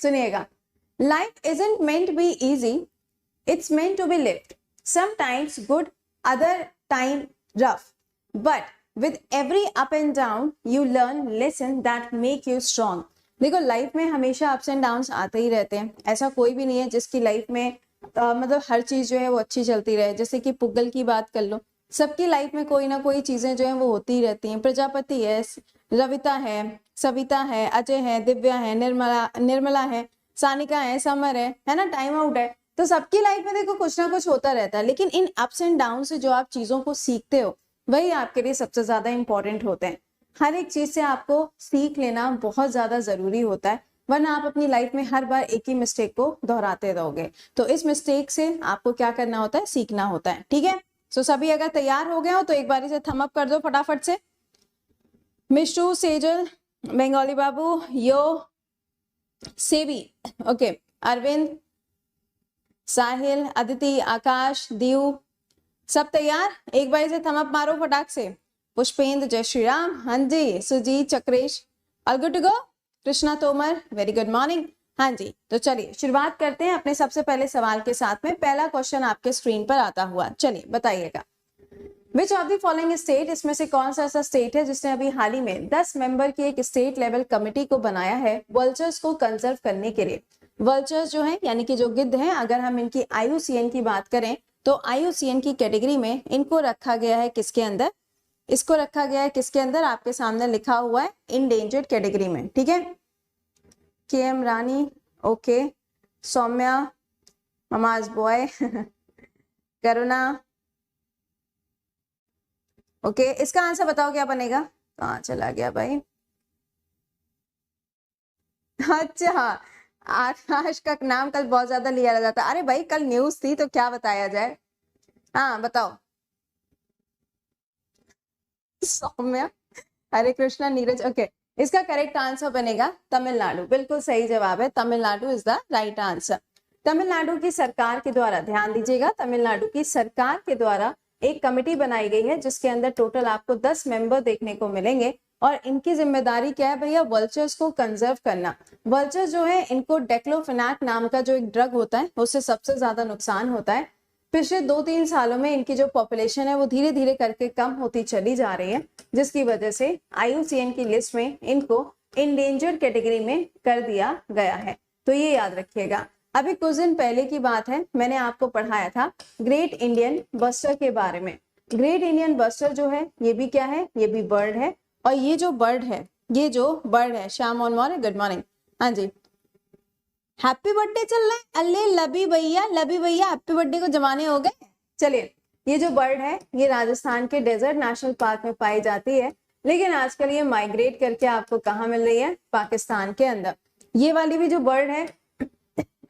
सुनिएगा, life isn't meant to be easy, it's meant to be lived, sometimes good, other time rough, but with every up and down you learn lesson that make you strong. देखो life में हमेशा ups and downs आते ही रहते हैं, ऐसा कोई भी नहीं है जिसकी लाइफ में मतलब हर चीज जो है वो अच्छी चलती रहे। जैसे कि पुग्गल की बात कर लो, सबकी लाइफ में कोई ना कोई चीजें जो है वो होती ही रहती हैं। प्रजापति है, रविता है, सविता है, अजय है, दिव्या है, निर्मला है, सानिका है, समर है ना, टाइम आउट है। तो सबकी लाइफ में देखो कुछ ना कुछ होता रहता है, लेकिन इन अप्स एंड डाउन से जो आप चीजों को सीखते हो वही आपके लिए सबसे ज्यादा इंपॉर्टेंट होते हैं। हर एक चीज से आपको सीख लेना बहुत ज्यादा जरूरी होता है, वरना आप अपनी लाइफ में हर बार एक ही मिस्टेक को दोहराते रहोगे। तो इस मिस्टेक से आपको क्या करना होता है, सीखना होता है। ठीक है, सो सभी अगर तैयार हो गए हो तो एक बारी से थम अप कर दो फटाफट से। मिष्टू, सेजल, बंगाली बाबू, यो, सेवी, ओके, अरविंद, साहिल, अदिति, आकाश, दीव, सब तैयार? एक बारी से थम अप मारो फटाक से। पुष्पेंद्र, जय श्री राम, हाँ जी, Sujit, Chakresh, all good to go. Krishna Tomar, very good morning. हाँ जी, तो चलिए शुरुआत करते हैं अपने सबसे पहले सवाल के साथ में। पहला क्वेश्चन आपके स्क्रीन पर आता हुआ, चलिए बताइएगा। Which of the following state, इसमें से कौन सा ऐसा स्टेट है जिसने अभी हाल ही में 10 मेंबर की एक स्टेट लेवल कमेटी को बनाया है वल्चर्स को कंजर्व करने के लिए। वल्चर्स जो है यानी कि जो गिद्ध हैं, अगर हम इनकी IUCN की बात करें तो IUCN की कैटेगरी में इनको रखा गया है किसके अंदर, इसको रखा गया है किसके अंदर, आपके सामने लिखा हुआ है इंडेंजर्ड कैटेगरी में। ठीक है, KM रानी, ओके, सौम्या, ममाज बॉय, करुणा, ओके, इसका आंसर बताओ क्या बनेगा। कहाँ चला गया भाई, अच्छा, आकाश का नाम कल बहुत ज्यादा लिया जाता। अरे भाई कल न्यूज थी तो क्या बताया जाए, हाँ बताओ। सौम्या, हरे कृष्णा, नीरज, ओके, इसका करेक्ट आंसर बनेगा तमिलनाडु। बिल्कुल सही जवाब है, Tamil Nadu is the right answer. Tamil Nadu की सरकार के द्वारा, ध्यान दीजिएगा, तमिलनाडु की सरकार के द्वारा एक कमेटी बनाई गई है जिसके अंदर टोटल आपको 10 मेंबर देखने को मिलेंगे और इनकी जिम्मेदारी क्या है भैया, वल्चर्स को कंजर्व करना। वल्चर्स जो है इनको डेक्लोफेनाक नाम का जो एक ड्रग होता है उससे सबसे ज्यादा नुकसान होता है। पिछले 2-3 सालों में इनकी जो पॉपुलेशन है वो धीरे धीरे करके कम होती चली जा रही है, जिसकी वजह से IUCN की लिस्ट में इनको इंडेंजर्ड कैटेगरी में कर दिया गया है। तो ये याद रखिएगा। अभी कुछ दिन पहले की बात है, मैंने आपको पढ़ाया था ग्रेट इंडियन बस्टर के बारे में। ग्रेट इंडियन बस्टर जो है ये भी क्या है, ये भी बर्ड है। और ये जो बर्ड है, Shyam on morning, good morning, हाँ जी, हैप्पी बर्थडे चल रहा है, अल्ले लबी भैया हैप्पी बर्थडे को जमाने हो गए। चलिए, ये जो बर्ड है ये राजस्थान के डेजर्ट नेशनल पार्क में पाई जाती है, लेकिन आजकल ये माइग्रेट करके आपको कहाँ मिल रही है, पाकिस्तान के अंदर। ये वाली भी जो बर्ड है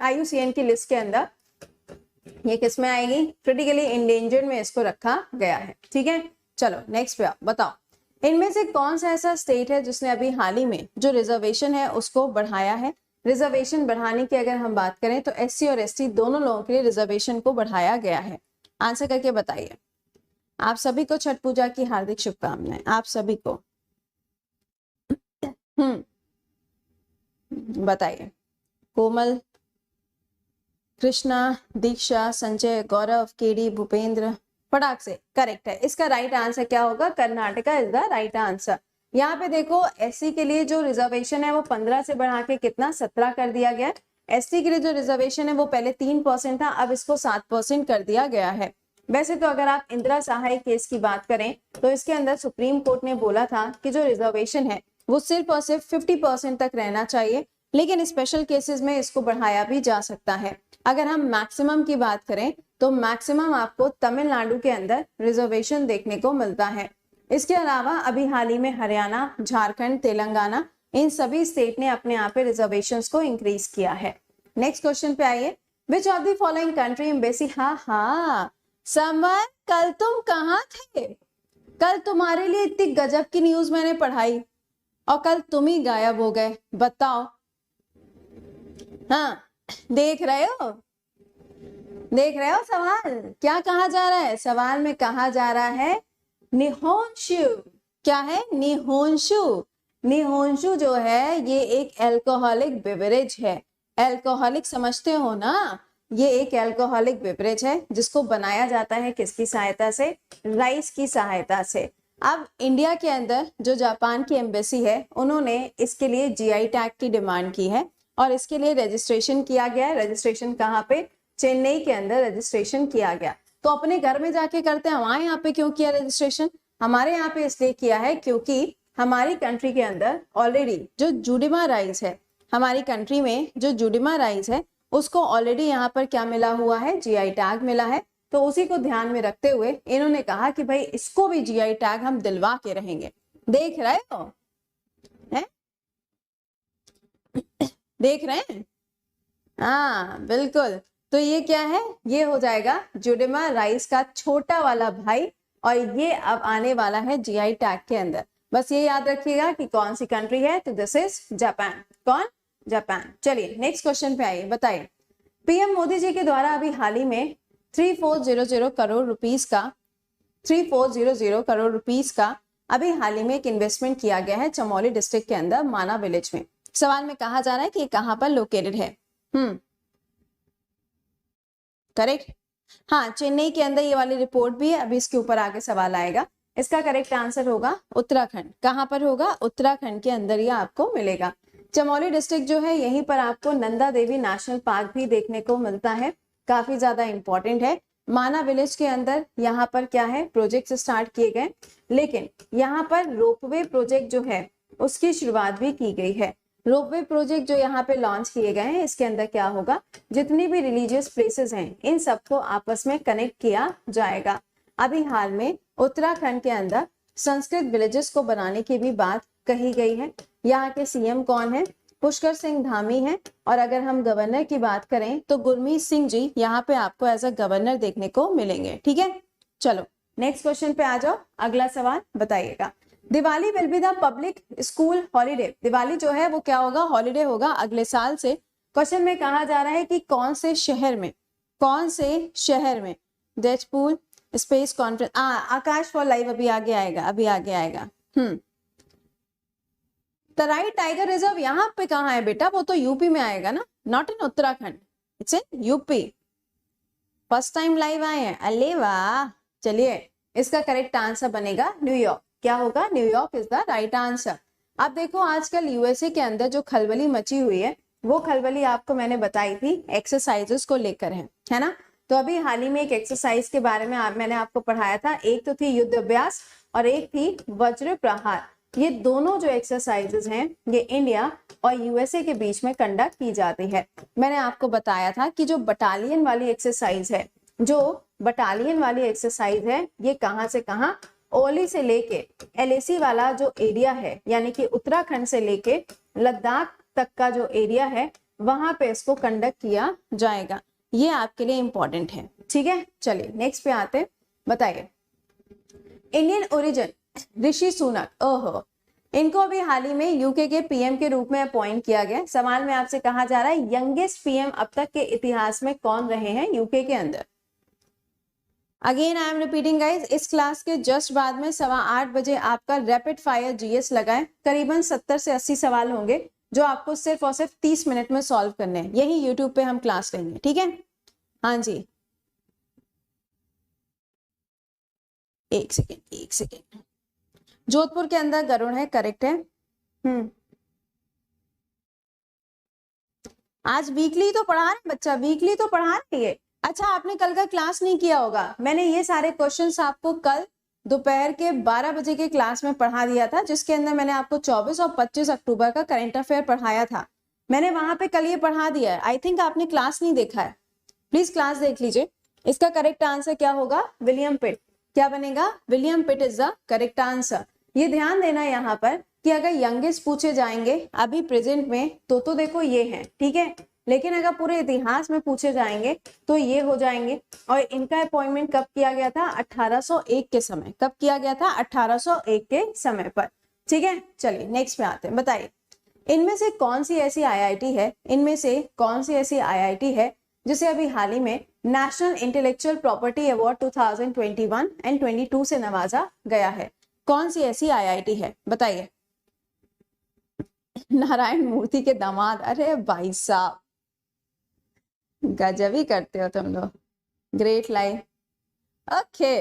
IUCN की लिस्ट के अंदर ये किस में आएगी, क्रिटिकली इंडेंजर्ड में इसको रखा गया है। ठीक है, चलो नेक्स्ट पे बताओ, इनमें से कौन सा ऐसा स्टेट है जिसने अभी हाल ही में जो रिजर्वेशन है उसको बढ़ाया है। रिजर्वेशन बढ़ाने की अगर हम बात करें तो SC और ST दोनों लोगों के लिए रिजर्वेशन को बढ़ाया गया है। आंसर करके बताइए। आप सभी को छठ पूजा की हार्दिक शुभकामनाएं, आप सभी को। बताइए। कोमल, कृष्णा, दीक्षा, संजय, गौरव, केडी, भूपेंद्र, फटाक से करेक्ट है। इसका राइट आंसर क्या होगा, Karnataka is the right answer. यहाँ पे देखो SC के लिए जो रिजर्वेशन है वो 15 से बढ़ा के कितना 17 कर दिया गया। ST के लिए जो रिजर्वेशन है वो पहले 3% था, अब इसको 7% कर दिया गया है। वैसे तो अगर आप इंदिरा सहाय केस की बात करें तो इसके अंदर सुप्रीम कोर्ट ने बोला था कि जो रिजर्वेशन है वो सिर्फ और सिर्फ 50% तक रहना चाहिए, लेकिन स्पेशल केसेस में इसको बढ़ाया भी जा सकता है। अगर हम मैक्सिमम की बात करें तो मैक्सिमम आपको तमिलनाडु के अंदर रिजर्वेशन देखने को मिलता है। इसके अलावा अभी हाल ही में हरियाणा, झारखंड, तेलंगाना, इन सभी स्टेट ने अपने यहाँ पे रिजर्वेशंस को इंक्रीज किया है। नेक्स्ट क्वेश्चन पे आइए। Which of the following country embassy, हाँ समर कल तुम कहाँ थे, कल तुम्हारे लिए इतनी गजब की न्यूज मैंने पढ़ाई और कल तुम ही गायब हो गए, बताओ। हाँ देख रहे हो सवाल क्या कहा जा रहा है, सवाल में कहा जा रहा है निहोंशु। क्या है, निहोंशु। निहोंशु जो है ये एक अल्कोहलिक बेवरेज है। एल्कोहलिक समझते हो ना, ये एक एल्कोहलिक बेवरेज है जिसको बनाया जाता है किसकी सहायता से, राइस की सहायता से। अब इंडिया के अंदर जो जापान की एम्बेसी है उन्होंने इसके लिए जीआई टैग की डिमांड की है और इसके लिए रजिस्ट्रेशन किया गया है। रजिस्ट्रेशन कहाँ पे, चेन्नई के अंदर रजिस्ट्रेशन किया गया। तो अपने घर में जाके करते हैं, हमारे यहाँ पे क्यों किया रजिस्ट्रेशन, हमारे यहाँ पे इसलिए किया है क्योंकि हमारी कंट्री के अंदर ऑलरेडी जो जुडिमा राइस है, हमारी कंट्री में जो जुडिमा राइस है उसको ऑलरेडी यहाँ पर क्या मिला हुआ है, जीआई टैग मिला है। तो उसी को ध्यान में रखते हुए इन्होंने कहा कि भाई इसको भी जीआई टैग हम दिलवा के रहेंगे। देख रहे हो, है? देख रहे हैं, हाँ बिल्कुल। तो ये क्या है, ये हो जाएगा जुडिमा राइस का छोटा वाला भाई और ये अब आने वाला है जीआई टैग के अंदर। बस ये याद रखिएगा कि कौन सी कंट्री है, तो दिस इज जापान। कौन, जापान। चलिए नेक्स्ट क्वेश्चन पे आइए, बताइए पीएम मोदी जी के द्वारा अभी हाल ही में 3400 करोड़ रुपीस का 3400 करोड़ रुपीस का अभी हाल ही में एक इन्वेस्टमेंट किया गया है चमोली डिस्ट्रिक्ट के अंदर माना विलेज में। सवाल में कहा जा रहा है कि ये कहां पर लोकेटेड है। करेक्ट, हाँ चेन्नई के अंदर ये वाली रिपोर्ट भी है। अभी इसके ऊपर आगे सवाल आएगा। इसका करेक्ट आंसर होगा उत्तराखंड। कहां पर होगा, उत्तराखंड के अंदर ये आपको मिलेगा। चमोली डिस्ट्रिक्ट जो है यहीं पर आपको नंदा देवी नेशनल पार्क भी देखने को मिलता है, काफी ज्यादा इंपॉर्टेंट है। माना विलेज के अंदर यहाँ पर क्या है, प्रोजेक्ट स्टार्ट किए गए, लेकिन यहाँ पर रोपवे प्रोजेक्ट जो है उसकी शुरुआत भी की गई है। रोपवे प्रोजेक्ट जो यहाँ पे लॉन्च किए गए हैं, इसके अंदर क्या होगा, जितनी भी रिलीजियस प्लेसेस हैं इन सबको आपस में कनेक्ट किया जाएगा। अभी हाल में उत्तराखंड के अंदर संस्कृत विलेजेस को बनाने की भी बात कही गई है। यहाँ के सीएम कौन है, पुष्कर सिंह धामी है। और अगर हम गवर्नर की बात करें तो गुरमीत सिंह जी यहाँ पे आपको एज अ गवर्नर देखने को मिलेंगे। ठीक है, चलो नेक्स्ट क्वेश्चन पे आ जाओ। अगला सवाल बताइएगा, Diwali will be the public school holiday. Diwali जो है वो क्या होगा, हॉलीडे होगा अगले साल से। क्वेश्चन में कहा जा रहा है कि कौन से शहर में, कौन से शहर में। देशपूल space conference, Akash for live अभी आगे आएगा, अभी आगे आएगा। तराई टाइगर रिजर्व यहाँ पे कहाँ है बेटा, वो तो यूपी में आएगा ना, not in Uttarakhand, it's in UP. First time live आए हैं, अले वाह। चलिए इसका करेक्ट आंसर बनेगा न्यूयॉर्क। क्या होगा, New York is the right answer. अब देखो आजकल यूएसए के अंदर जो खलबली मची हुई है, वो खलबली आपको मैंने बताई थी एक्सरसाइजेस को लेकर है ना। तो अभी हाल ही में एक एक्सरसाइज के बारे में मैंने आपको पढ़ाया था, एक तो थी युद्ध अभ्यास और एक थी वज्र प्रहार। ये दोनों जो एक्सरसाइजेस हैं ये इंडिया और यूएसए के बीच में कंडक्ट की जाती है। मैंने आपको बताया था कि जो बटालियन वाली एक्सरसाइज है, जो बटालियन वाली एक्सरसाइज है, ये कहाँ से कहाँ, ओली से लेके एलएसी वाला जो एरिया है, यानी कि उत्तराखंड से लेके लद्दाख तक का जो एरिया है, वहां पे इसको कंडक्ट किया जाएगा। ये आपके लिए इंपॉर्टेंट है। ठीक है, चलिए नेक्स्ट पे आते, बताइए इंडियन ओरिजिन ऋषि सुनक, ओहो, इनको अभी हाल ही में यूके के पीएम के रूप में अपॉइंट किया गया। सवाल में आपसे कहा जा रहा है यंगेस्ट पीएम अब तक के इतिहास में कौन रहे हैं यूके के अंदर। Again I am repeating guys, इस क्लास के जस्ट बाद में 8:15 बजे आपका रैपिड फायर जीएस लगाए। करीबन 70 से 80 सवाल होंगे जो आपको सिर्फ और सिर्फ 30 मिनट में सॉल्व करने हैं। यही यूट्यूब पे हम क्लास लेंगे, ठीक है। हाँ जी, एक सेकेंड। जोधपुर के अंदर गरुड़ है, करेक्ट है। आज वीकली तो पढ़ा रहे बच्चा, वीकली तो पढ़ा रही है। अच्छा, आपने कल का क्लास नहीं किया होगा, मैंने ये सारे क्वेश्चंस आपको कल दोपहर के 12 बजे के क्लास में पढ़ा दिया था, जिसके अंदर मैंने आपको 24 और 25 अक्टूबर का करंट अफेयर पढ़ाया था। मैंने वहां पे कल ये पढ़ा दिया है। आई थिंक आपने क्लास नहीं देखा है, प्लीज क्लास देख लीजिए। इसका करेक्ट आंसर क्या होगा, विलियम पिट। क्या बनेगा, William pit is the correct answer. ये ध्यान देना यहाँ पर कि अगर यंगेस्ट पूछे जाएंगे अभी प्रेजेंट में तो देखो ये है, ठीक है, लेकिन अगर पूरे इतिहास में पूछे जाएंगे तो ये हो जाएंगे। और इनका अपॉइंटमेंट कब किया गया था, 1801 के समय। कब किया गया था, 1801 के समय पर। ठीक है, चलिए नेक्स्ट पे आते हैं। बताइए इनमें से कौन सी ऐसी आईआईटी है, इनमें से कौन सी ऐसी आईआईटी है जिसे अभी हाल ही में national intellectual property award 2021 and 22 से नवाजा गया है। कौन सी ऐसी आईआईटी है, बताइए। नारायण मूर्ति के दामाद, अरे भाई साहब गजब ही करते हो तुम लोग, great line. Okay,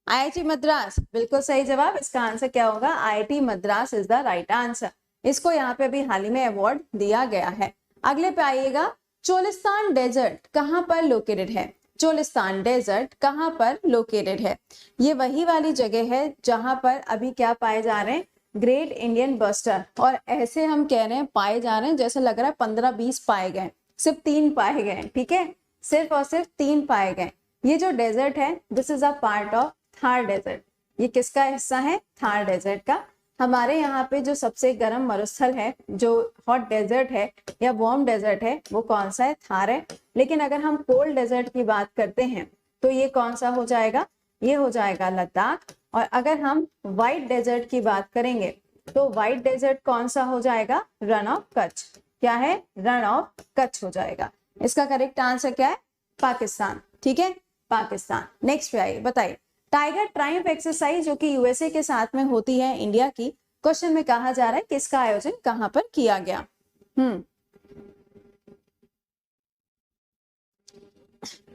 IIT Madras बिल्कुल सही जवाब। इसका आंसर क्या होगा? IIT Madras is the right answer. इसको यहाँ पे अभी हाल ही में अवार्ड दिया गया है। अगले पे आइएगा, चोलिस्तान डेजर्ट कहाँ पर लोकेटेड है? चोलिस्तान डेजर्ट कहाँ पर लोकेटेड है? ये वही वाली जगह है जहां पर अभी क्या पाए जा रहे हैं? Great Indian bustard. और ऐसे हम कह रहे हैं पाए जा रहे हैं जैसे लग रहा है 15-20 पाए गए, सिर्फ 3 पाए गए। ठीक है, सिर्फ और सिर्फ 3 पाए गए। ये जो डेजर्ट है this is a part of Thar desert. ये किसका हिस्सा है? थार डेजर्ट का। हमारे यहाँ पे जो सबसे गर्म मरुस्थल है, जो हॉट डेजर्ट है या वार्म डेजर्ट है, वो कौन सा है? थार है। लेकिन अगर हम कोल्ड डेजर्ट की बात करते हैं तो ये कौन सा हो जाएगा? ये हो जाएगा लद्दाख। और अगर हम व्हाइट डेजर्ट की बात करेंगे तो व्हाइट डेजर्ट कौन सा हो जाएगा? Run of Kutch. क्या है? रन ऑफ कच्छ हो जाएगा। इसका करेक्ट आंसर क्या है? पाकिस्तान। ठीक है, पाकिस्तान। नेक्स्ट पे आइए, बताइए टाइगर ट्रायम्फ एक्सरसाइज जो कि यूएसए के साथ में होती है इंडिया की, क्वेश्चन में कहा जा रहा है किसका आयोजन कहां पर किया गया?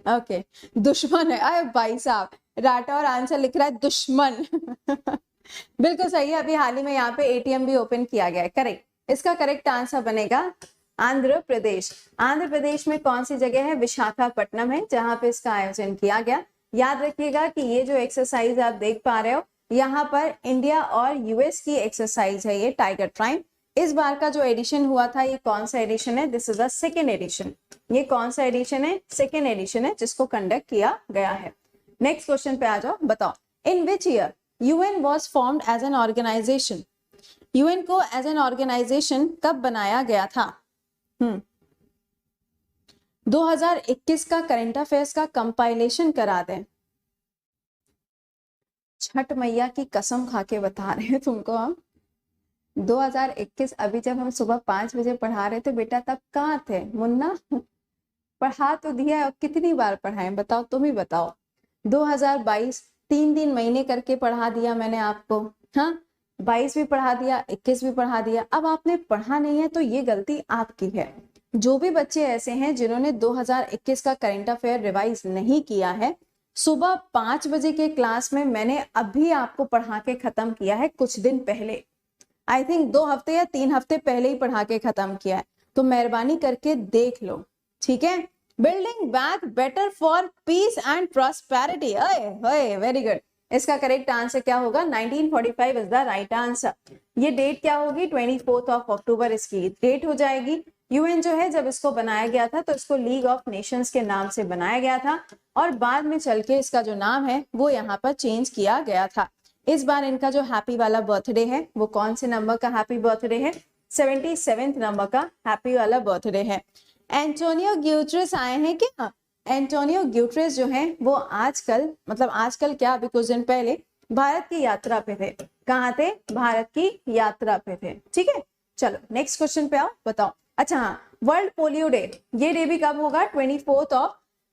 ओके, दुश्मन है। अरे भाई साहब, राठौर आंसर लिख रहा है दुश्मन। बिल्कुल सही है। अभी हाल ही में यहाँ पे एटीएम भी ओपन किया गया है। करेक्ट। इसका करेक्ट आंसर बनेगा आंध्र प्रदेश। आंध्र प्रदेश में कौन सी जगह है? विशाखापट्टनम है जहां पे इसका आयोजन किया गया। याद रखिएगा कि ये जो एक्सरसाइज आप देख पा रहे हो, यहाँ पर इंडिया और यूएस की एक्सरसाइज है ये टाइगर ट्रायम्फ। इस बार का जो एडिशन हुआ था, ये कौन सा एडिशन है? This is the second edition. ये कौन सा एडिशन है? सेकेंड एडिशन है जिसको कंडक्ट किया गया है। नेक्स्ट क्वेश्चन पे आ जाओ, बताओ in which year UN was formed as an organisation? UN को एज एन ऑर्गेनाइजेशन कब बनाया गया था? 2021 का करंट अफेयर्स का कंपाइलेशन करा दें। छठ मैया की कसम खा के बता रहे हैं तुमको हम। 2021 अभी जब हम सुबह 5 बजे पढ़ा रहे थे बेटा, तब कहाँ थे मुन्ना? पढ़ा तो दिया है, और कितनी बार पढ़ाए बताओ, तुम ही बताओ। 2022 3 महीने करके पढ़ा दिया मैंने आपको। हाँ, 22 भी पढ़ा दिया, 21 भी पढ़ा दिया। अब आपने पढ़ा नहीं है तो ये गलती आपकी है। जो भी बच्चे ऐसे हैं जिन्होंने 2021 का करंट अफेयर रिवाइज नहीं किया है, सुबह 5 बजे के क्लास में मैंने अभी आपको पढ़ा के खत्म किया है, कुछ दिन पहले। आई थिंक 2 हफ्ते या 3 हफ्ते पहले ही पढ़ा के खत्म किया है, तो मेहरबानी करके देख लो। ठीक है, building back better for piece and prosperity. Very good. इसका करेक्ट आंसर क्या होगा? 1945 इज द राइट आंसर। ये डेट क्या होगी? 24 अक्टूबर इसकी डेट हो जाएगी। यूएन जो है जब इसको बनाया गया था तो इसको लीग ऑफ नेशंस के नाम से बनाया गया था, और बाद में चल के इसका जो नाम है वो यहाँ पर चेंज किया गया था। इस बार इनका जो हैप्पी वाला बर्थडे है वो कौन से नंबर का हैप्पी बर्थडे है? 77 नंबर का हैप्पी वाला बर्थडे है। एंटोनियो ग्यूटेरेस आए हैं क्या? एंटोनियो ग्यूटेरेस जो है वो आजकल, मतलब आजकल क्या, अभी कुछ दिन पहले भारत की यात्रा पे थे। कहाँ थे? भारत की यात्रा पे थे। ठीक है, चलो नेक्स्ट क्वेश्चन पे आओ, बताओ। अच्छा हाँ, वर्ल्ड पोलियो डे, ये डे भी कब होगा? 24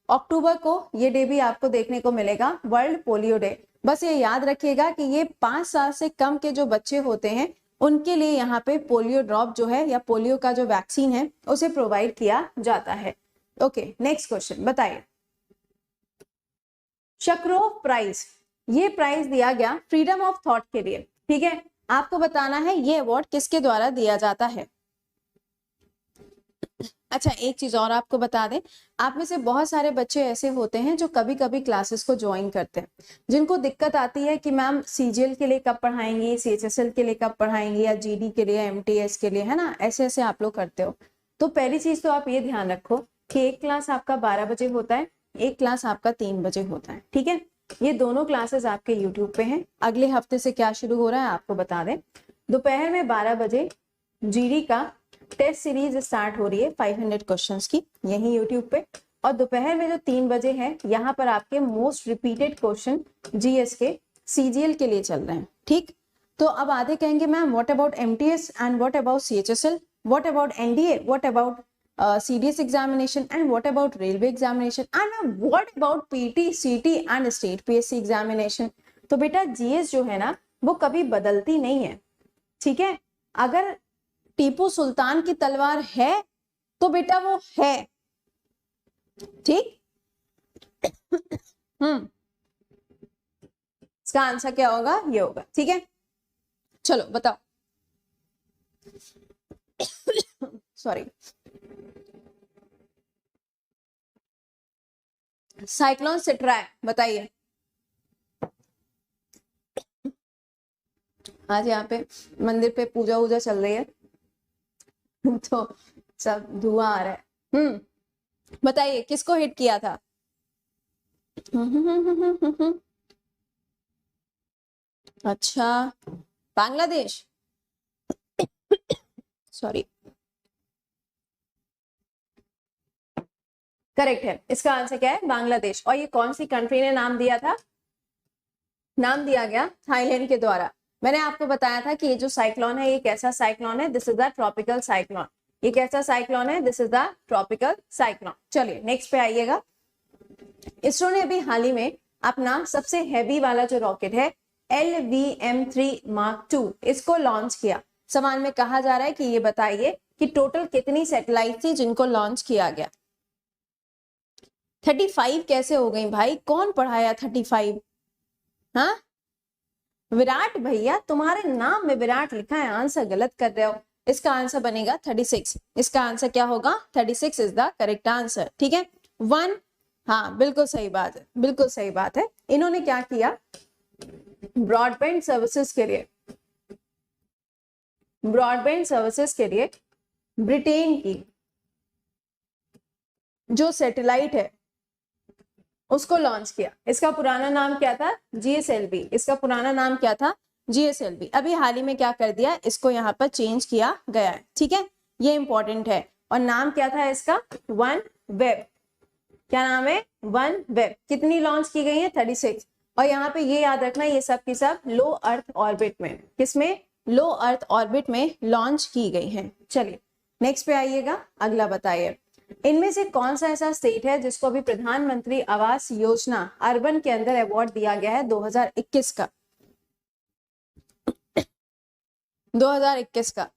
अक्टूबर को ये डे भी आपको देखने को मिलेगा, वर्ल्ड पोलियो डे। बस ये याद रखिएगा कि ये 5 साल से कम के जो बच्चे होते हैं उनके लिए यहाँ पे पोलियो ड्रॉप जो है या पोलियो का जो वैक्सीन है उसे प्रोवाइड किया जाता है। ओके, नेक्स्ट क्वेश्चन बताइए। शक्रोव प्राइज, ये प्राइज दिया गया फ्रीडम ऑफ थॉट के लिए। ठीक है, आपको बताना है ये अवार्ड किसके द्वारा दिया जाता है। अच्छा, एक चीज और आपको बता दें, आप में से बहुत सारे बच्चे ऐसे होते हैं जो कभी कभी क्लासेस को ज्वाइन करते हैं, जिनको दिक्कत आती है कि मैम सीजीएल के लिए कब पढ़ाएंगी, सीएचएसएल के लिए कब पढ़ाएंगी, या जीडी के लिए, एमटीएस के लिए, है ना, ऐसे ऐसे आप लोग करते हो। तो पहली चीज तो आप ये ध्यान रखो कि एक क्लास आपका 12 बजे होता है, एक क्लास आपका 3 बजे होता है। ठीक है, ये दोनों क्लासेस आपके यूट्यूब पे हैं। अगले हफ्ते से क्या शुरू हो रहा है आपको बता दें, दोपहर में 12 बजे जीडी का टेस्ट सीरीज स्टार्ट हो रही है 500 क्वेश्चंस की, यही यूट्यूब पे। और दोपहर में जो 3 बजे है, यहाँ पर आपके मोस्ट रिपीटेड क्वेश्चन जीएस के सीजीएल के लिए चल रहे हैं। ठीक, तो अब आधे कहेंगे ma'am what about MTS and what about CHSL, what about NDA, what about CDS examination and what about railway examination and what about PT, सीटी एंड स्टेट पीएससी एग्जामिनेशन। तो बेटा जीएस जो है ना वो कभी बदलती नहीं है। ठीक है, अगर टीपू सुल्तान की तलवार है तो बेटा वो है, ठीक। इसका आंसर क्या होगा, ये होगा। ठीक है, चलो बताओ। सॉरी। साइक्लोन सिट्राई, बताइए। आज यहाँ पे मंदिर पे पूजा वूजा चल रही है तो सब धुआं आ रहा है। बताइए किसको हिट किया था? अच्छा, बांग्लादेश। सॉरी, करेक्ट है। इसका आंसर क्या है? बांग्लादेश। और ये कौन सी कंट्री ने नाम दिया था? नाम दिया गया थाईलैंड के द्वारा। मैंने आपको बताया था कि ये जो साइक्लोन है ये कैसा साइक्लोन है? This is the tropical cyclone. ये कैसा साइक्लोन है? This is the tropical cyclone. चलिए नेक्स्ट पे आइएगा। इसरो ने अभी हाल ही में अपना सबसे हैवी वाला जो रॉकेट है LVM-3 Mark II इसको लॉन्च किया। सवाल में कहा जा रहा है कि ये बताइए कि टोटल कितनी सैटेलाइट थी जिनको लॉन्च किया गया? 35 कैसे हो गई भाई? कौन पढ़ाया 35? हाँ, विराट भैया, तुम्हारे नाम में विराट लिखा है, आंसर गलत कर रहे हो। इसका आंसर बनेगा 36। इसका आंसर क्या होगा? 36 इज द करेक्ट आंसर। ठीक है, 1। हाँ बिल्कुल सही बात है, बिल्कुल सही बात है। इन्होंने क्या किया? ब्रॉडबैंड सर्विसेज के लिए, ब्रॉडबैंड सर्विसेज के लिए ब्रिटेन की जो सैटेलाइट है उसको लॉन्च किया। इसका पुराना नाम क्या था? GSLV। इसका पुराना नाम क्या था? GSLV। अभी हाल ही में क्या कर दिया? इसको यहाँ पर चेंज किया गया है। ठीक है, ये इंपॉर्टेंट है। और नाम क्या था इसका? One web. क्या नाम है? One web. कितनी लॉन्च की गई है? 36। और यहाँ पे ये याद रखना, ये सब की सब लो अर्थ ऑर्बिट में, किसमें? लो अर्थ ऑर्बिट में लॉन्च की गई है। चलिए नेक्स्ट पे आइएगा, अगला बताइए। इनमें से कौन सा ऐसा स्टेट है जिसको अभी प्रधानमंत्री आवास योजना अर्बन के अंदर अवार्ड दिया गया है 2021 का? 2021 का।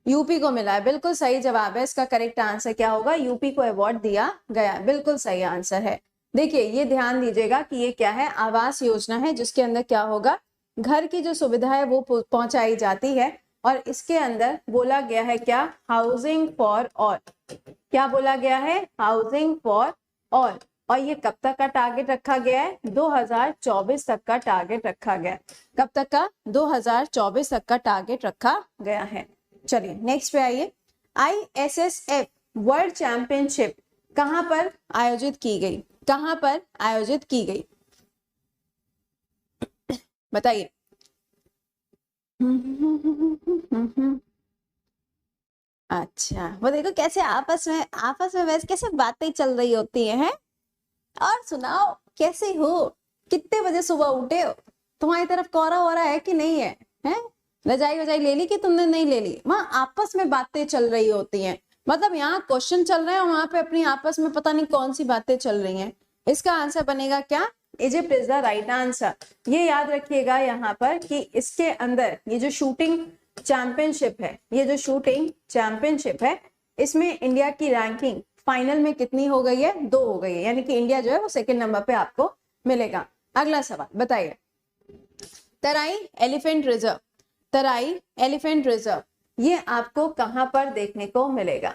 यूपी को मिला है, बिल्कुल सही जवाब है। इसका करेक्ट आंसर क्या होगा? यूपी को अवार्ड दिया गया है, बिल्कुल सही आंसर है। देखिए ये ध्यान दीजिएगा कि ये क्या है? आवास योजना है, जिसके अंदर क्या होगा? घर की जो सुविधा है वो पहुंचाई जाती है। और इसके अंदर बोला गया है क्या? Housing for all. क्या बोला गया है? Housing for all. और ये कब तक का टारगेट रखा गया है? 2024 तक का टारगेट रखा गया है। कब तक का? 2024 तक का टारगेट रखा गया है। चलिए नेक्स्ट पे आइए। ISSF वर्ल्ड चैंपियनशिप कहां पर आयोजित की गई? कहां पर आयोजित की गई? बताइए। अच्छा, वो देखो कैसे आपस में वैसे कैसे बातें चल रही होती हैं। और सुनाओ, कैसे हो? कितने बजे सुबह उठे हो? तुम्हारी तरफ कोहरा वोरा है कि नहीं है? हैं? रजाई वजाई ले ली कि तुमने नहीं ले ली? वहां आपस में बातें चल रही होती हैं। मतलब यहाँ क्वेश्चन चल रहे हैं और वहां पे अपनी आपस में पता नहीं कौन सी बातें चल रही हैं। इसका आंसर बनेगा क्या? Egypt is the right answer. ये याद रखिएगा यहाँ पर कि इसके अंदर ये जो शूटिंग चैंपियनशिप है, ये जो शूटिंग चैंपियनशिप है, इसमें इंडिया की रैंकिंग फाइनल में कितनी हो गई है? 2 हो गई है। यानी कि इंडिया जो है वो सेकंड नंबर पे आपको मिलेगा। अगला सवाल बताइए। तराई एलिफेंट रिजर्व, तराई एलिफेंट रिजर्व ये आपको कहां पर देखने को मिलेगा?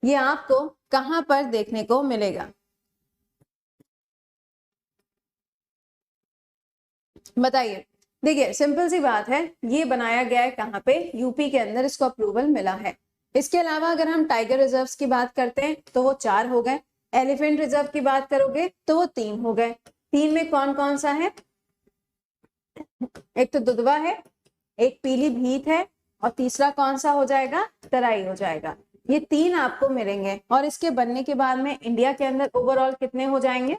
ये आपको कहां पर देखने को मिलेगा? बताइए। देखिए सिंपल सी बात है, ये बनाया गया है कहां पे? यूपी के अंदर इसको अप्रूवल मिला है। इसके अलावा अगर हम टाइगर रिजर्व्स की बात करते हैं तो वो 4 हो गए। एलिफेंट रिजर्व की बात करोगे तो वो 3 हो गए। 3 में कौन कौन सा है? एक तो दुधवा है, एक पीली भीत है, और तीसरा कौन सा हो जाएगा? तराई हो जाएगा। ये 3 आपको मिलेंगे। और इसके बनने के बाद में इंडिया के अंदर ओवरऑल कितने हो जाएंगे?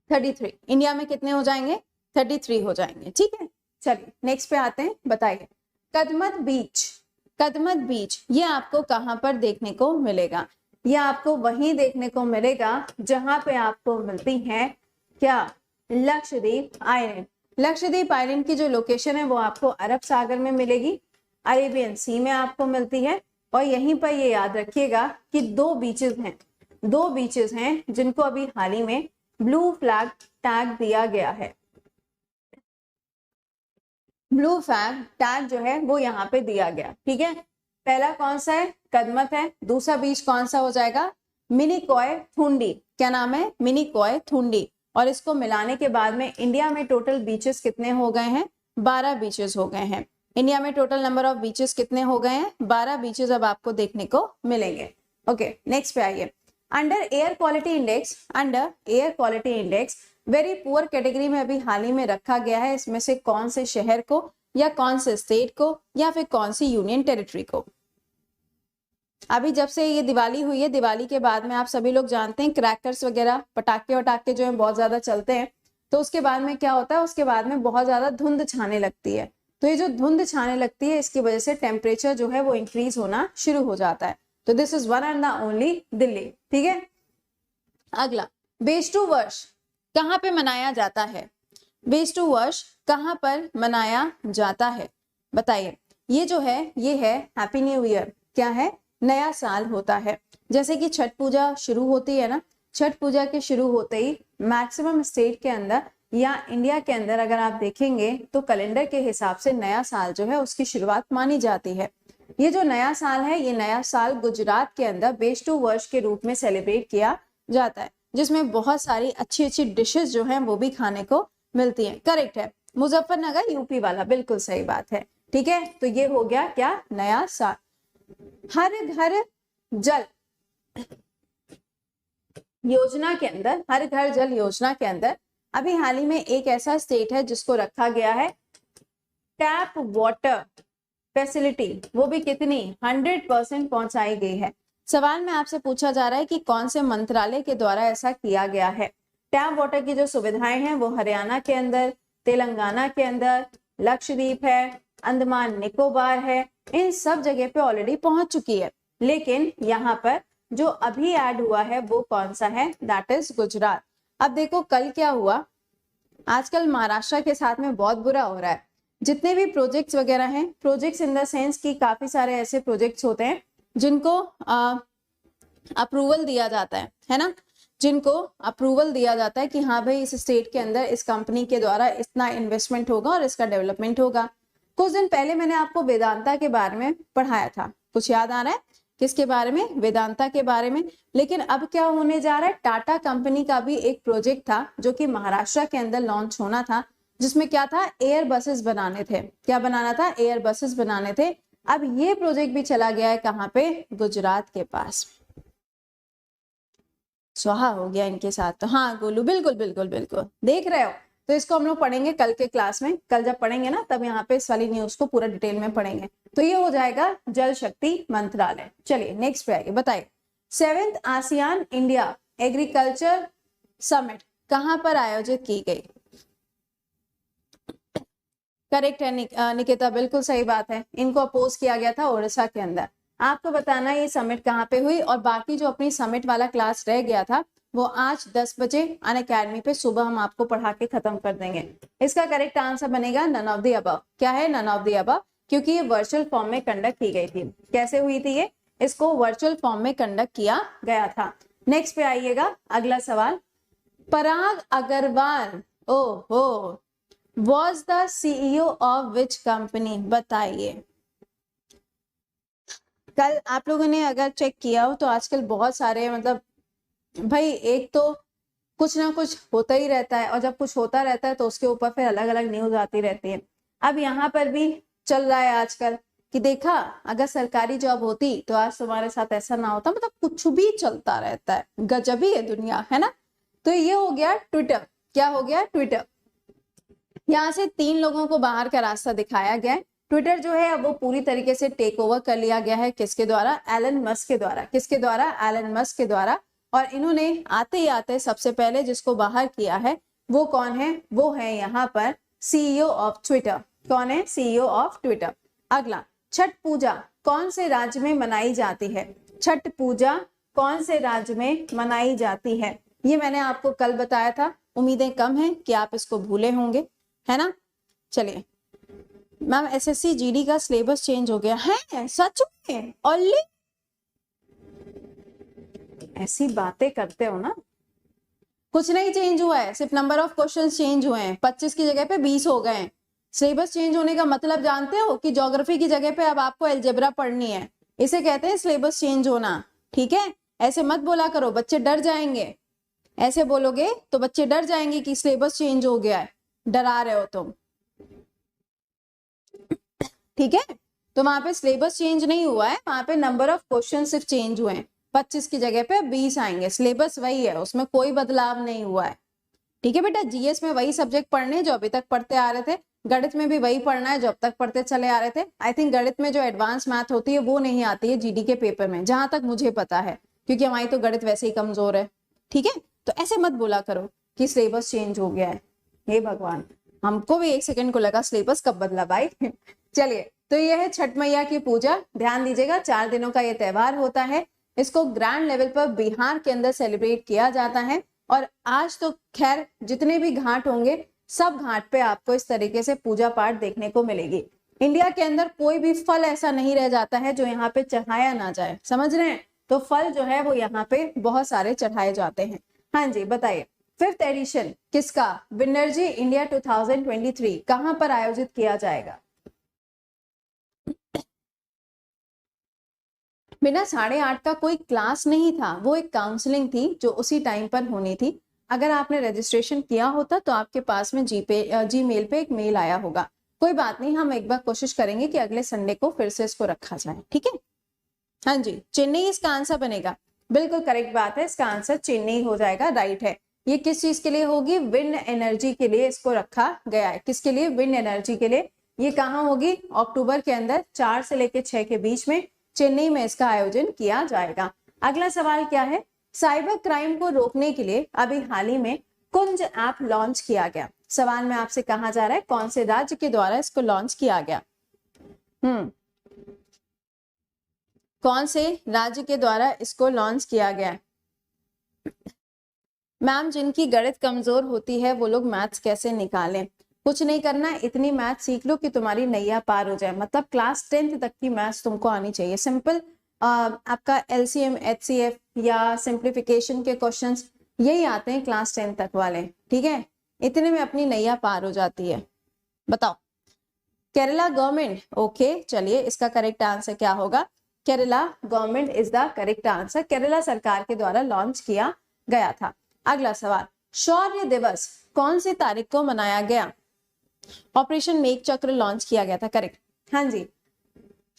33। इंडिया में कितने हो जाएंगे? 33 हो जाएंगे। ठीक है, चलिए नेक्स्ट पे आते हैं। बताइए कदमत बीच, कदमत बीच ये आपको कहां पर देखने को मिलेगा? ये आपको वहीं देखने को मिलेगा जहां पे आपको मिलती है क्या? लक्षद्वीप आइलैंड। लक्षद्वीप आइलैंड की जो लोकेशन है वो आपको अरब सागर में मिलेगी। अरेबियन सी में आपको मिलती है। और यहीं पर ये याद रखिएगा कि दो बीचेस हैं जिनको अभी हाल ही में ब्लू फ्लैग टैग दिया गया है। ब्लू फ्लैग टैग जो है वो यहाँ पे दिया गया, ठीक है। पहला कौन सा है? कदमत है। दूसरा बीच कौन सा हो जाएगा? मिनिकॉय थुंडी। क्या नाम है? मिनिकॉय थुंडी। और इसको मिलाने के बाद में इंडिया में टोटल बीचेस कितने हो गए हैं? 12 बीचेस हो गए हैं। इंडिया में टोटल नंबर ऑफ बीचेस कितने हो गए हैं? 12 बीचेस अब आपको देखने को मिलेंगे। ओके, नेक्स्ट पे आइए। Under air quality index very poor category में अभी हाल ही में रखा गया है। इसमें से कौन से शहर को या कौन से स्टेट को या फिर कौन सी यूनियन टेरिटरी को? अभी जब से ये दिवाली हुई है, दिवाली के बाद में आप सभी लोग जानते हैं क्रैकर्स वगैरह पटाखे जो है बहुत ज्यादा चलते हैं। तो उसके बाद में क्या होता है? उसके बाद में बहुत ज्यादा धुंध छाने लगती है। तो ये जो धुंध छाने लगती है इसकी वजह से टेम्परेचर जो है वो इंक्रीज होना शुरू हो जाता है। तो this is one and the only Delhi, ठीक है। अगला, बेशतु वर्ष कहाँ पे मनाया जाता है? बेशतु वर्ष कहाँ पर मनाया जाता है? बताइए। ये जो है ये है हैप्पी न्यू ईयर। क्या है? नया साल होता है। जैसे कि छठ पूजा शुरू होती है ना, छठ पूजा के शुरू होते ही मैक्सिमम स्टेट के अंदर या इंडिया के अंदर अगर आप देखेंगे तो कैलेंडर के हिसाब से नया साल जो है उसकी शुरुआत मानी जाती है। ये जो नया साल है, ये नया साल गुजरात के अंदर बेशतु वर्ष के रूप में सेलिब्रेट किया जाता है, जिसमें बहुत सारी अच्छी अच्छी डिशेस जो हैं वो भी खाने को मिलती हैं। करेक्ट है, मुजफ्फरनगर यूपी वाला, बिल्कुल सही बात है, ठीक है। तो ये हो गया क्या? नया साल। हर घर जल योजना के अंदर, हर घर जल योजना के अंदर अभी हाल ही में एक ऐसा स्टेट है जिसको रखा गया है टैप वाटर फैसिलिटी। वो भी कितनी? 100% पहुंचाई गई है। सवाल में आपसे पूछा जा रहा है कि कौन से मंत्रालय के द्वारा ऐसा किया गया है। टैप वाटर की जो सुविधाएं हैं वो हरियाणा के अंदर, तेलंगाना के अंदर, लक्षद्वीप है, अंडमान निकोबार है, इन सब जगह पे ऑलरेडी पहुंच चुकी है। लेकिन यहाँ पर जो अभी ऐड हुआ है वो कौन सा है? That is Gujarat. अब देखो कल क्या हुआ, आजकल महाराष्ट्र के साथ में बहुत बुरा हो रहा है। जितने भी प्रोजेक्ट्स वगैरह हैं, प्रोजेक्ट्स इन द सेंस कि काफी सारे ऐसे प्रोजेक्ट्स होते हैं जिनको अप्रूवल दिया जाता है ना, जिनको अप्रूवल दिया जाता है कि हाँ भाई इस स्टेट के अंदर इस कंपनी के द्वारा इतना इन्वेस्टमेंट होगा और इसका डेवलपमेंट होगा। कुछ दिन पहले मैंने आपको वेदांता के बारे में पढ़ाया था, कुछ याद आ रहा है? किसके बारे में? वेदांता के बारे में। लेकिन अब क्या होने जा रहा है? टाटा कंपनी का भी एक प्रोजेक्ट था जो कि महाराष्ट्र के अंदर लॉन्च होना था, जिसमें क्या था? एयर बसेस बनाने थे। क्या बनाना था? एयर बसेस बनाने थे। अब ये प्रोजेक्ट भी चला गया है कहाँ पे? गुजरात के पास। स्वाहा हो गया इनके साथ तो। हाँ गोलू, बिल्कुल बिल्कुल बिल्कुल, देख रहे हो। तो इसको हम लोग पढ़ेंगे कल के क्लास में। कल जब पढ़ेंगे ना तब यहाँ पे इस वाली न्यूज को पूरा डिटेल में पढ़ेंगे। तो ये हो जाएगा जल शक्ति मंत्रालय। चलिए नेक्स्ट पे आइए, बताइए 7th ASEAN India agriculture summit कहाँ पर आयोजित की गई? करेक्ट है निकिता, बिल्कुल सही बात है। इनको अपोज किया गया था उड़ीसा के अंदर। आपको बताना ये समिट कहाँ पे हुई, और बाकी जो अपनी समिट वाला क्लास रह गया था वो आज 10 बजे अनअकैडमी पे सुबह हम आपको पढ़ा के खत्म कर देंगे। इसका करेक्ट आंसर बनेगा नन ऑफ द अबव। क्या है? नन ऑफ द अबव, क्योंकि ये वर्चुअल फॉर्म में कंडक्ट की गई थी। कैसे हुई थी ये? इसको वर्चुअल फॉर्म में कंडक्ट किया गया था। नेक्स्ट पे आइएगा, अगला सवाल। पराग अग्रवाल ओहो was the CEO of which company? बताइए। कल आप लोगों ने अगर चेक किया हो तो आजकल बहुत सारे मतलब भाई एक तो कुछ ना कुछ होता ही रहता है, और जब कुछ होता रहता है तो उसके ऊपर फिर अलग अलग न्यूज आती रहती है। अब यहाँ पर भी चल रहा है आजकल कि देखा अगर सरकारी जॉब होती तो आज तुम्हारे साथ ऐसा ना होता। मतलब कुछ भी चलता रहता है, गजब ही है दुनिया, है ना। तो ये हो गया ट्विटर। क्या हो गया? ट्विटर। यहाँ से 3 लोगों को बाहर का रास्ता दिखाया गया है। ट्विटर जो है अब वो पूरी तरीके से टेक ओवर कर लिया गया है। किसके द्वारा? एलन मस्क के द्वारा। किसके द्वारा? एलन मस्क के द्वारा। और इन्होंने आते ही आते सबसे पहले जिसको बाहर किया है वो कौन है? वो है यहाँ पर CEO ऑफ ट्विटर। कौन है? CEO of Twitter. अगला, छठ पूजा कौन से राज्य में मनाई जाती है? छठ पूजा कौन से राज्य में मनाई जाती है? ये मैंने आपको कल बताया था। उम्मीदें कम है कि आप इसको भूले होंगे, है ना। चलिए मैम एसएससी जीडी का सिलेबस चेंज हो गया है? सच में? ओनली ऐसी बातें करते हो ना। कुछ नहीं चेंज हुआ है, सिर्फ नंबर ऑफ क्वेश्चंस चेंज हुए हैं, 25 की जगह पे 20 हो गए हैं। सिलेबस चेंज होने का मतलब जानते हो कि ज्योग्राफी की जगह पे अब आपको अलजेब्रा पढ़नी है, इसे कहते हैं सिलेबस चेंज होना। ठीक है, ऐसे मत बोला करो, बच्चे डर जाएंगे। ऐसे बोलोगे तो बच्चे डर जाएंगे कि सिलेबस चेंज हो गया है, डरा रहे हो तुम। ठीक है, तो वहां पे सिलेबस चेंज नहीं हुआ है, वहां पे नंबर ऑफ क्वेश्चन सिर्फ चेंज हुए हैं, 25 की जगह पे 20 आएंगे। सिलेबस वही है, उसमें कोई बदलाव नहीं हुआ है। ठीक है बेटा, जीएस में वही सब्जेक्ट पढ़ने जो अभी तक पढ़ते आ रहे थे, गणित में भी वही पढ़ना है जो अब तक पढ़ते चले आ रहे थे। आई थिंक गणित में जो एडवांस मैथ होती है वो नहीं आती है जीडी के पेपर में, जहां तक मुझे पता है, क्योंकि हमारी तो गणित वैसे ही कमजोर है। ठीक है, तो ऐसे मत बोला करो कि सिलेबस चेंज हो गया है। हे भगवान, हमको भी एक सेकंड को लगा सिलेबस कब बदला भाई। चलिए, तो ये है छठ मैया की पूजा। ध्यान दीजिएगा, 4 दिनों का ये त्योहार होता है। इसको ग्रैंड लेवल पर बिहार के अंदर सेलिब्रेट किया जाता है। और आज तो खैर जितने भी घाट होंगे, सब घाट पे आपको इस तरीके से पूजा पाठ देखने को मिलेगी। इंडिया के अंदर कोई भी फल ऐसा नहीं रह जाता है जो यहाँ पे चढ़ाया ना जाए, समझ रहे हैं? तो फल जो है वो यहाँ पे बहुत सारे चढ़ाए जाते हैं। हाँ जी, बताइए, 5th एडिशन किसका, विनर्जी इंडिया 2023 कहां पर आयोजित किया जाएगा? बिना 8:30 का कोई क्लास नहीं था, वो एक काउंसलिंग थी जो उसी टाइम पर होनी थी। अगर आपने रजिस्ट्रेशन किया होता तो आपके पास में जीमेल पे एक मेल आया होगा। कोई बात नहीं, हम एक बार कोशिश करेंगे कि अगले संडे को फिर से इसको रखा जाए। ठीक है, हाँ जी, चेन्नई इसका आंसर बनेगा। बिल्कुल करेक्ट बात है, इसका आंसर चेन्नई हो जाएगा, राइट है। ये किस चीज के लिए होगी? विंड एनर्जी के लिए इसको रखा गया है। किसके लिए? विंड एनर्जी के लिए। ये कहाँ होगी? अक्टूबर के अंदर 4 से लेकर 6 के बीच में चेन्नई में इसका आयोजन किया जाएगा। अगला सवाल क्या है? साइबर क्राइम को रोकने के लिए अभी हाल ही में कुंज ऐप लॉन्च किया गया। सवाल में आपसे कहा जा रहा है कौन से राज्य के द्वारा इसको लॉन्च किया गया? कौन से राज्य के द्वारा इसको लॉन्च किया गया? मैम, जिनकी गणित कमजोर होती है वो लोग मैथ्स कैसे निकालें? कुछ नहीं करना, इतनी मैथ सीख लो कि तुम्हारी नैया पार हो जाए। मतलब क्लास 10th तक की मैथ्स तुमको आनी चाहिए। सिंपल आपका एलसीएम, एचसीएफ या सिंप्लीफिकेशन के क्वेश्चंस यही आते हैं क्लास 10 तक वाले। ठीक है, इतने में अपनी नैया पार हो जाती है। बताओ, केरला गवर्नमेंट। ओके, चलिए इसका करेक्ट आंसर क्या होगा? Kerala government is the correct answer. Kerala सरकार के द्वारा लॉन्च किया गया था। अगला सवाल, शौर्य दिवस कौन सी तारीख को मनाया गया? ऑपरेशन मेघ चक्र लॉन्च किया गया था, करेक्ट। हाँ जी,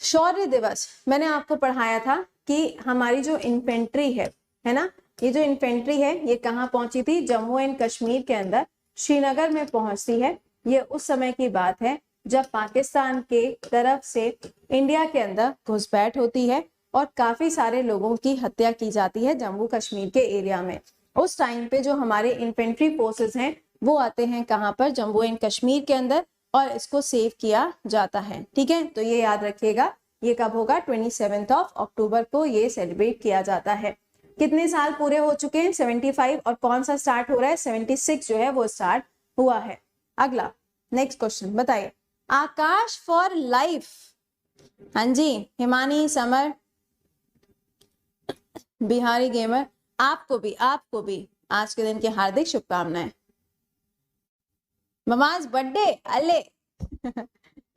शौर्य दिवस मैंने आपको पढ़ाया था कि हमारी जो इन्फेंट्री है ना, ये जो इन्फेंट्री है ये कहाँ पहुंची थी? जम्मू एंड कश्मीर के अंदर श्रीनगर में पहुंचती है। ये उस समय की बात है जब पाकिस्तान के तरफ से इंडिया के अंदर घुसपैठ होती है और काफी सारे लोगों की हत्या की जाती है जम्मू कश्मीर के एरिया में। उस टाइम पे जो हमारे इन्फेंट्री फोर्सेस हैं वो आते हैं कहाँ पर? जम्मू एंड कश्मीर के अंदर, और इसको सेव किया जाता है। ठीक है, तो ये याद रखिएगा। ये कब होगा? 27 अक्टूबर को ये सेलिब्रेट किया जाता है। कितने साल पूरे हो चुके हैं? 75। और कौन सा स्टार्ट हो रहा है? 76 जो है वो स्टार्ट हुआ है। अगला नेक्स्ट क्वेश्चन बताइए, आकाश फॉर लाइफ। हाँ जी, हिमानी, समर, बिहारी गेमर, आपको भी आज के दिन की हार्दिक शुभकामनाएं। ममाज बर्थडे, अले।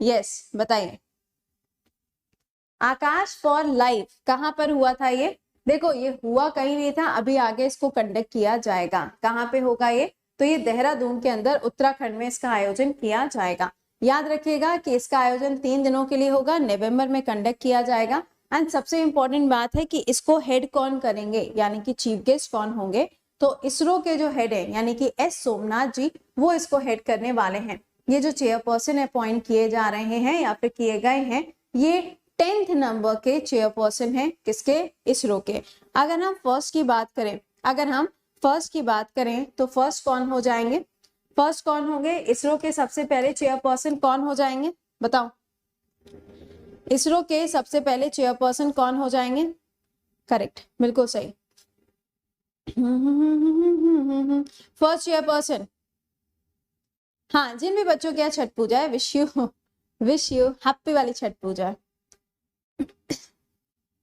यस, बताइए, आकाश फॉर लाइफ कहां पर हुआ था? ये देखो, ये हुआ कहीं नहीं था, अभी आगे इसको कंडक्ट किया जाएगा। कहां पे होगा ये? तो ये देहरादून के अंदर उत्तराखंड में इसका आयोजन किया जाएगा। याद रखिएगा कि इसका आयोजन 3 दिनों के लिए होगा, नवंबर में कंडक्ट किया जाएगा। एंड सबसे इंपॉर्टेंट बात है कि इसको हेड कौन करेंगे, यानी कि चीफ गेस्ट कौन होंगे? तो इसरो के जो हेड है यानी कि एस सोमनाथ जी, वो इसको हेड करने वाले हैं। ये जो चेयरपर्सन अपॉइंट किए जा रहे हैं या फिर किए गए हैं, ये 10th नंबर के चेयरपर्सन हैं। किसके? इसरो के। अगर हम फर्स्ट की बात करें तो फर्स्ट कौन हो जाएंगे? फर्स्ट कौन होंगे? इसरो के सबसे पहले चेयरपर्सन कौन हो जाएंगे? बताओ, इसरो के सबसे पहले चेयरपर्सन कौन हो जाएंगे? करेक्ट, बिल्कुल सही। फर्स्ट चेयरपर्सन, हाँ, जिन भी बच्चों की आज छठ पूजा है, wish you wish you happy वाली छठ पूजा।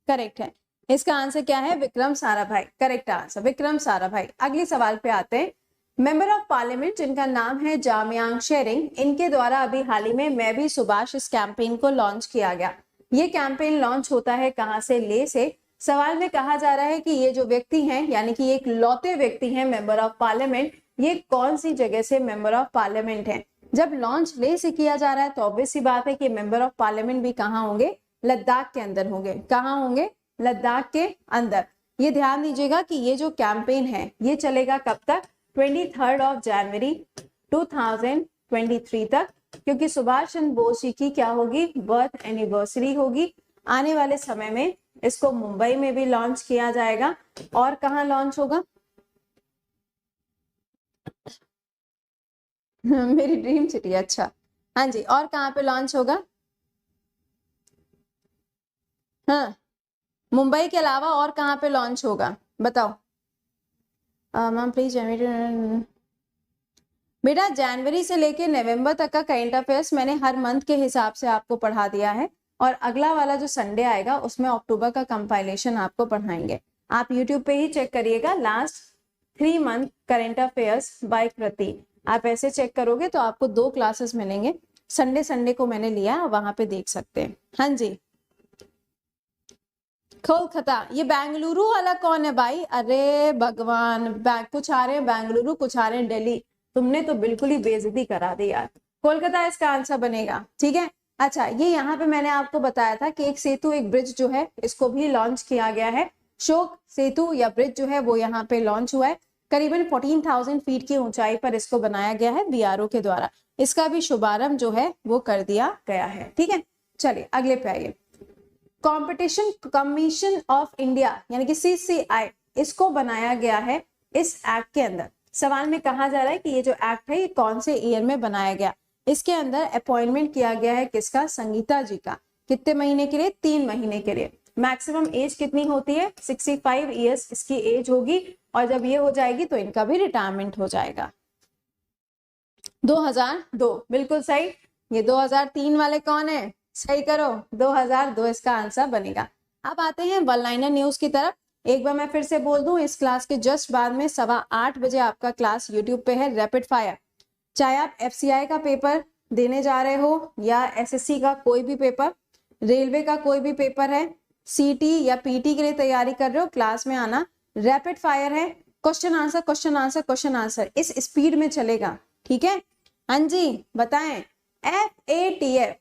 करेक्ट है। इसका आंसर क्या है? Vikram Sarabhai, correct answer Vikram Sarabhai. अगले सवाल पे आते हैं। मेंबर ऑफ पार्लियामेंट जिनका नाम है जामयांग शेरिंग, इनके द्वारा अभी हाल ही में मैं भी सुभाष इस कैंपेन को लॉन्च किया गया। ये कैंपेन लॉन्च होता है कहां से? ले से। सवाल में कहा जा रहा है कि ये जो व्यक्ति हैं, यानी कि एक लौते व्यक्ति हैं मेंबर ऑफ पार्लियामेंट, ये कौन सी जगह से मेंबर ऑफ पार्लियामेंट है? जब लॉन्च ले से किया जा रहा है तो ऑब्वियस सी बात है कि मेंबर ऑफ पार्लियामेंट भी कहाँ होंगे? लद्दाख के अंदर होंगे। कहाँ होंगे? लद्दाख के अंदर। ये ध्यान दीजिएगा कि ये जो कैंपेन है ये चलेगा कब तक? 23 जनवरी 2023 तक, क्योंकि सुभाष चंद्र बोस जी की क्या होगी? बर्थ एनिवर्सरी होगी। आने वाले समय में इसको मुंबई में भी लॉन्च किया जाएगा। और कहाँ लॉन्च होगा? मेरी ड्रीम सिटी, अच्छा हाँ जी। और कहाँ पे लॉन्च होगा? हाँ, मुंबई के अलावा और कहाँ पे लॉन्च होगा बताओ? Ma'am please. बेटा जनवरी से लेके नवंबर तक का करंट अफेयर्स मैंने हर मंथ के हिसाब से आपको पढ़ा दिया है, और अगला वाला जो संडे आएगा उसमें अक्टूबर का कंपाइलेशन आपको पढ़ाएंगे। आप यूट्यूब पे ही चेक करिएगा, last 3 month current affairs by Kriti. आप ऐसे चेक करोगे तो आपको 2 क्लासेस मिलेंगे। संडे संडे को मैंने लिया, वहां पे देख सकते हैं। हाँ जी। कोलकाता, ये बेंगलुरु वाला कौन है भाई? अरे भगवान, कुछ आ रहे हैं बेंगलुरु, कुछ आ रहे हैं दिल्ली। तुमने तो बिल्कुल ही बेइज्जती करा दी यार। कोलकाता इसका आंसर बनेगा, ठीक है। अच्छा, ये यहाँ पे मैंने आपको बताया था कि एक सेतु, एक ब्रिज जो है इसको भी लॉन्च किया गया है। शोक सेतु या ब्रिज जो है वो यहाँ पे लॉन्च हुआ है। करीबन 14,000 फीट की ऊंचाई पर इसको बनाया गया है बीआरओ के द्वारा। इसका भी शुभारंभ जो है वो कर दिया गया है, ठीक है। चलिए अगले पे आइए। कंपटीशन कमीशन ऑफ इंडिया यानी कि सीसीआई, इसको बनाया गया है इस एक्ट के अंदर। सवाल में कहा जा रहा है कि ये जो एक्ट है ये कौन से ईयर में बनाया गया? इसके अंदर अपॉइंटमेंट किया गया है किसका? संगीता जी का। कितने महीने के लिए? 3 महीने के लिए। मैक्सिमम एज कितनी होती है? 65 ईयर्स इसकी एज होगी, और जब ये हो जाएगी तो इनका भी रिटायरमेंट हो जाएगा। 2002 बिल्कुल सही। ये 2003 वाले कौन है? सही करो, 2002 इसका आंसर बनेगा। अब आते हैं वन लाइनर न्यूज की तरफ। एक बार मैं फिर से बोल दूं, इस क्लास के जस्ट बाद में 8:15 बजे आपका क्लास यूट्यूब पे है, रैपिड फायर। चाहे आप एफसीआई का पेपर देने जा रहे हो या एसएससी का कोई भी पेपर, रेलवे का कोई भी पेपर है, सीटी या पीटी के लिए तैयारी कर रहे हो, क्लास में आना। रैपिड फायर है, question answer question answer question answer, इस स्पीड में चलेगा, ठीक है। हाँ जी बताएं। FATF,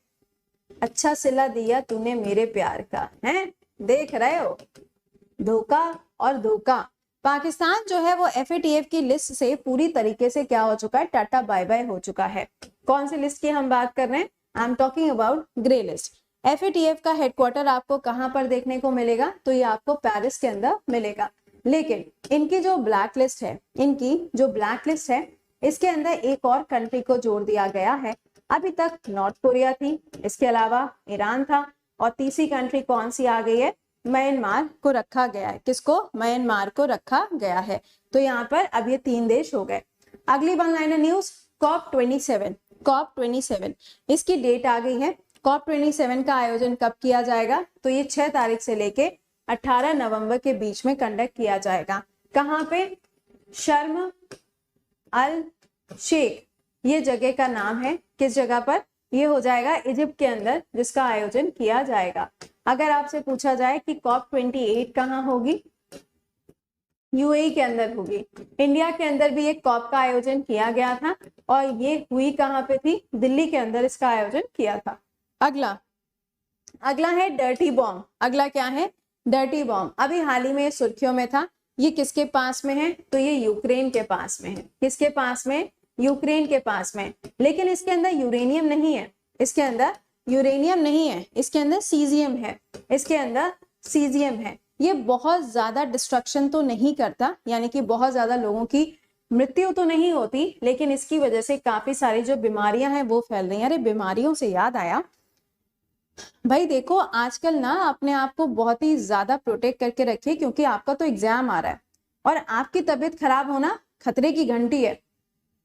अच्छा सिला दिया तूने मेरे प्यार का, है देख रहे हो? धोखा और धोखा। पाकिस्तान जो है वो FATF की लिस्ट से पूरी तरीके से क्या हो चुका है? टाटा बाय बाय हो चुका है। कौन सी लिस्ट की हम बात कर रहे हैं? I am talking about grey list. FATF का हेडक्वार्टर आपको कहां पर देखने को मिलेगा? तो ये आपको पेरिस के अंदर मिलेगा। लेकिन इनकी जो ब्लैक लिस्ट है, इनकी जो ब्लैक लिस्ट है, इसके अंदर एक और कंट्री को जोड़ दिया गया है। अभी तक नॉर्थ कोरिया थी, इसके अलावा ईरान था, और तीसरी कंट्री कौन सी आ गई है? म्यांमार को रखा गया है। किसको? म्यांमार को रखा गया है। तो यहाँ पर अब ये 3 देश हो गए। अगली वन लाइनर न्यूज, COP27 इसकी डेट आ गई है। COP27 का आयोजन कब किया जाएगा? तो ये 6 तारीख से लेके 18 नवंबर के बीच में कंडक्ट किया जाएगा। कहाँ पे? शर्म अल शेख, ये जगह का नाम है। किस जगह पर? ये हो जाएगा इजिप्ट के अंदर, जिसका आयोजन किया जाएगा। अगर आपसे पूछा जाए कि COP28 कहाँ होगी? UAE के अंदर होगी। इंडिया के अंदर भी एक COP का आयोजन किया गया था, और ये हुई कहाँ पे थी? दिल्ली के अंदर इसका आयोजन किया था। अगला है डर्टी बॉम्ब। अगला क्या है? Dirty bomb. अभी हाल ही में सुर्खियों में था। ये किसके पास में है? तो ये यूक्रेन के पास में है। किसके पास में? यूक्रेन के पास में। लेकिन इसके अंदर यूरेनियम नहीं है, इसके अंदर यूरेनियम नहीं है, इसके अंदर सीजियम है, इसके अंदर सीजियम है। ये बहुत ज्यादा डिस्ट्रक्शन तो नहीं करता, यानी कि बहुत ज्यादा लोगों की मृत्यु तो नहीं होती, लेकिन इसकी वजह से काफी सारी जो बीमारियां हैं वो फैल रही हैं। अरे बीमारियों से याद आया भाई, देखो आजकल ना अपने आप को बहुत ही ज्यादा प्रोटेक्ट करके रखिए, क्योंकि आपका तो एग्जाम आ रहा है और आपकी तबीयत खराब होना खतरे की घंटी है।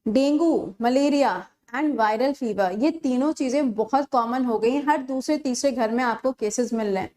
Dengue, malaria, and viral fever, ये तीनों चीजें बहुत कॉमन हो गई हैं, हर दूसरे तीसरे घर में आपको केसेस मिल रहे हैं।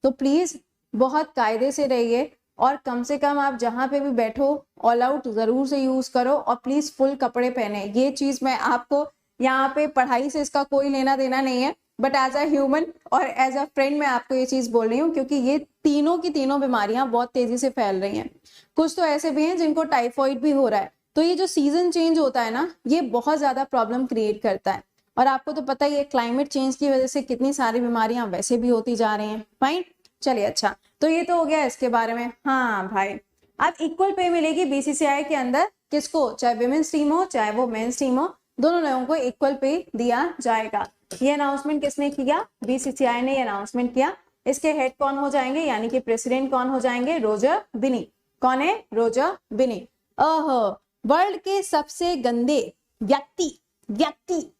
तो प्लीज बहुत कायदे से रहिए और कम से कम आप जहां पे भी बैठो ऑल आउट जरूर से यूज करो और प्लीज फुल कपड़े पहने। ये चीज मैं आपको यहाँ पे पढ़ाई से इसका कोई लेना देना नहीं है, बट एज अ ह्यूमन और एज अ फ्रेंड मैं आपको ये चीज बोल रही हूँ, क्योंकि ये तीनों की तीनों बीमारियां बहुत तेजी से फैल रही हैं। कुछ तो ऐसे भी हैं जिनको टाइफॉइड भी हो रहा है। तो ये जो सीजन चेंज होता है ना, ये बहुत ज्यादा प्रॉब्लम क्रिएट करता है। और आपको तो पता ही है क्लाइमेट चेंज की वजह से कितनी सारी बीमारियां वैसे भी होती जा रही हैं। फाइन, चलिए अच्छा, तो ये तो हो गया इसके बारे में। हाँ भाई, अब इक्वल पे मिलेगी बीसीसीआई के अंदर किसको, चाहे विमेन्स टीम हो चाहे वो मेंस टीम हो, दोनों लोगों को इक्वल पे दिया जाएगा। ये अनाउंसमेंट किसने किया, बीसीसीआई ने अनाउंसमेंट किया। इसके हेड कौन हो जाएंगे, यानी कि प्रेसिडेंट कौन हो जाएंगे, रोजर बिनी। कौन है, रोजर बिनी। ओहो, वर्ल्ड के सबसे गंदे व्यक्ति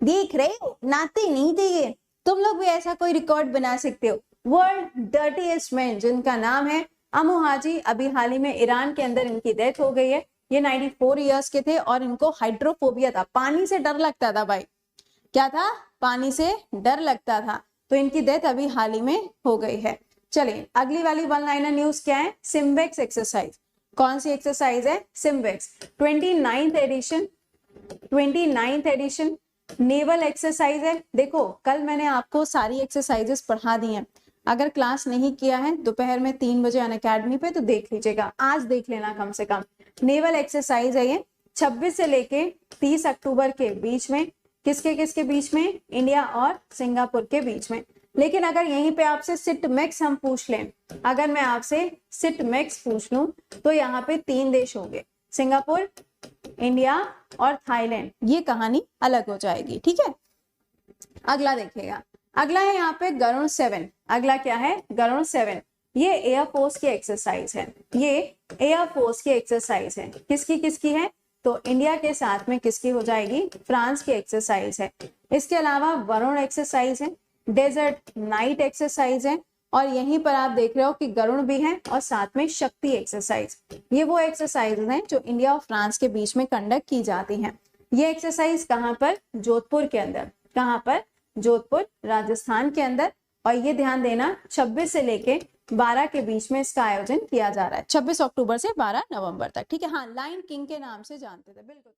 देख रहे हो, नाते नहीं थे, तुम लोग भी ऐसा कोई रिकॉर्ड बना सकते हो। वर्ल्ड डर्टीएस्ट मैन, जिनका नाम है अमू हाजी, अभी हाल ही में ईरान के अंदर इनकी डेथ हो गई है। ये 94 इयर्स के थे और इनको हाइड्रोफोबिया था, पानी से डर लगता था भाई। क्या था, पानी से डर लगता था। तो इनकी डेथ अभी हाल ही में हो गई है। चलिए अगली वाली वन लाइनर न्यूज क्या है, सिम्बेक्स एक्सरसाइज। कौन सी एक्सरसाइज है, SIMBEX 29th edition naval exercise है। देखो कल मैंने आपको सारी एक्सरसाइजेस पढ़ा दी हैं, अगर क्लास नहीं किया है दोपहर में 3 बजे अनअकैडमी पे तो देख लीजिएगा, आज देख लेना कम से कम। नेवल एक्सरसाइज है ये, 26 से लेके 30 अक्टूबर के बीच में। किसके बीच में, इंडिया और सिंगापुर के बीच में। लेकिन अगर यहीं पे आपसे सिट मैक्स हम पूछ लें, अगर मैं आपसे सिट मैक्स पूछ लूं तो यहाँ पे 3 देश होंगे, सिंगापुर, इंडिया और थाईलैंड। ये कहानी अलग हो जाएगी, ठीक है। अगला देखिएगा, अगला है यहाँ पे गरुड़ 7। अगला क्या है, गरुड़ 7। ये एयरफोर्स की एक्सरसाइज है, ये एयरफोर्स की एक्सरसाइज है। किसकी है, तो इंडिया के साथ में किसकी हो जाएगी, फ्रांस की एक्सरसाइज है। इसके अलावा वरुण एक्सरसाइज है, डेजर्ट नाइट एक्सरसाइज है, और यहीं पर आप देख रहे हो कि गरुड़ भी है और साथ में शक्ति एक्सरसाइज। ये वो एक्सरसाइज हैं जो इंडिया और फ्रांस के बीच में कंडक्ट की जाती हैं। ये एक्सरसाइज कहाँ पर, जोधपुर के अंदर। कहाँ पर, जोधपुर, राजस्थान के अंदर। और ये ध्यान देना 26 से लेके 12 के बीच में इसका आयोजन किया जा रहा है, 26 अक्टूबर से 12 नवंबर तक, ठीक है। हाँ, लायन किंग के नाम से जानते थे, बिल्कुल।